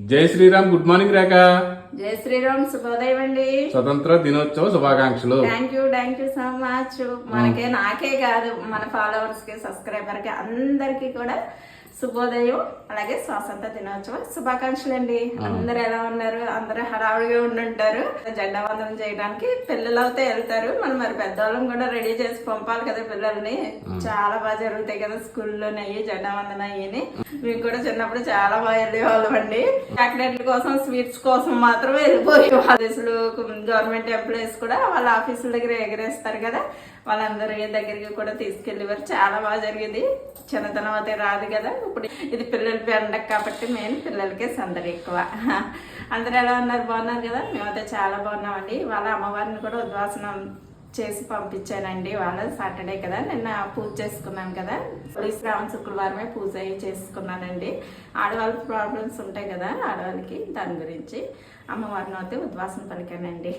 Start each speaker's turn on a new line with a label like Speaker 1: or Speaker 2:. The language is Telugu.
Speaker 1: జై శ్రీరామ్. గుడ్ మార్నింగ్ రేఖ.
Speaker 2: జై శ్రీరామ్. శుభోదయం అండి.
Speaker 1: స్వతంత్ర దినోత్సవ శుభాకాంక్షలు.
Speaker 2: Thank you so much. నాకే కాదు, మన ఫాలోవర్స్ కి, సబ్స్క్రైబర్ కి అందరికి కూడా శుభోదయం, అలాగే స్వాతంత్ర దినోత్సవ శుభాకాంక్షలు అండి. అందరు ఎలా ఉన్నారు? అందరూ హడావుడిగా ఉండుంటారు. జెండా వందనం చేయడానికి పిల్లలతో వెళ్తారు. మరి పెద్దవాళ్ళం కూడా రెడీ చేసి పంపాలి కదా పిల్లల్ని. చాలా బాగా జరుగుతాయి కదా స్కూల్లోనే జెండా వందనం అయ్యి. మేము కూడా చిన్నప్పుడు చాలా బాగా వెళ్ళేవాళ్ళం అండి. చాక్లెట్ల కోసం, స్వీట్స్ కోసం మాత్రమే వెళ్ళిపోయేవాళ్ళు. అసలు గవర్నమెంట్ ఎంప్లాయీస్ కూడా వాళ్ళ ఆఫీసుల దగ్గర ఎగరేస్తారు కదా, వాళ్ళందరి దగ్గరికి కూడా తీసుకెళ్ళేవారు. చాలా బాగా జరిగేది. చిన్నతనం అయితే రాదు కదా. ఇప్పుడు ఇది పిల్లల పండగ కాబట్టి మెయిన్ పిల్లలకే సందడి ఎక్కువ. అందరూ ఎలా ఉన్నారు? బాగున్నారు కదా? మేమైతే చాలా బాగున్నామండి. వాళ్ళ అమ్మవారిని కూడా ఉద్వాసనం చేసి పంపించానండి. వాళ్ళ సాటర్డే కదా, నిన్న పూజ చేసుకున్నాను కదా. శ్రావణ శుక్రవారమే పూజ చేసుకున్నానండి. ఆడవాళ్ళకి ప్రాబ్లమ్స్ ఉంటాయి కదా, ఆడవాళ్ళకి, దాని గురించి అమ్మవారిని అయితే ఉద్వాసన పలికానండి.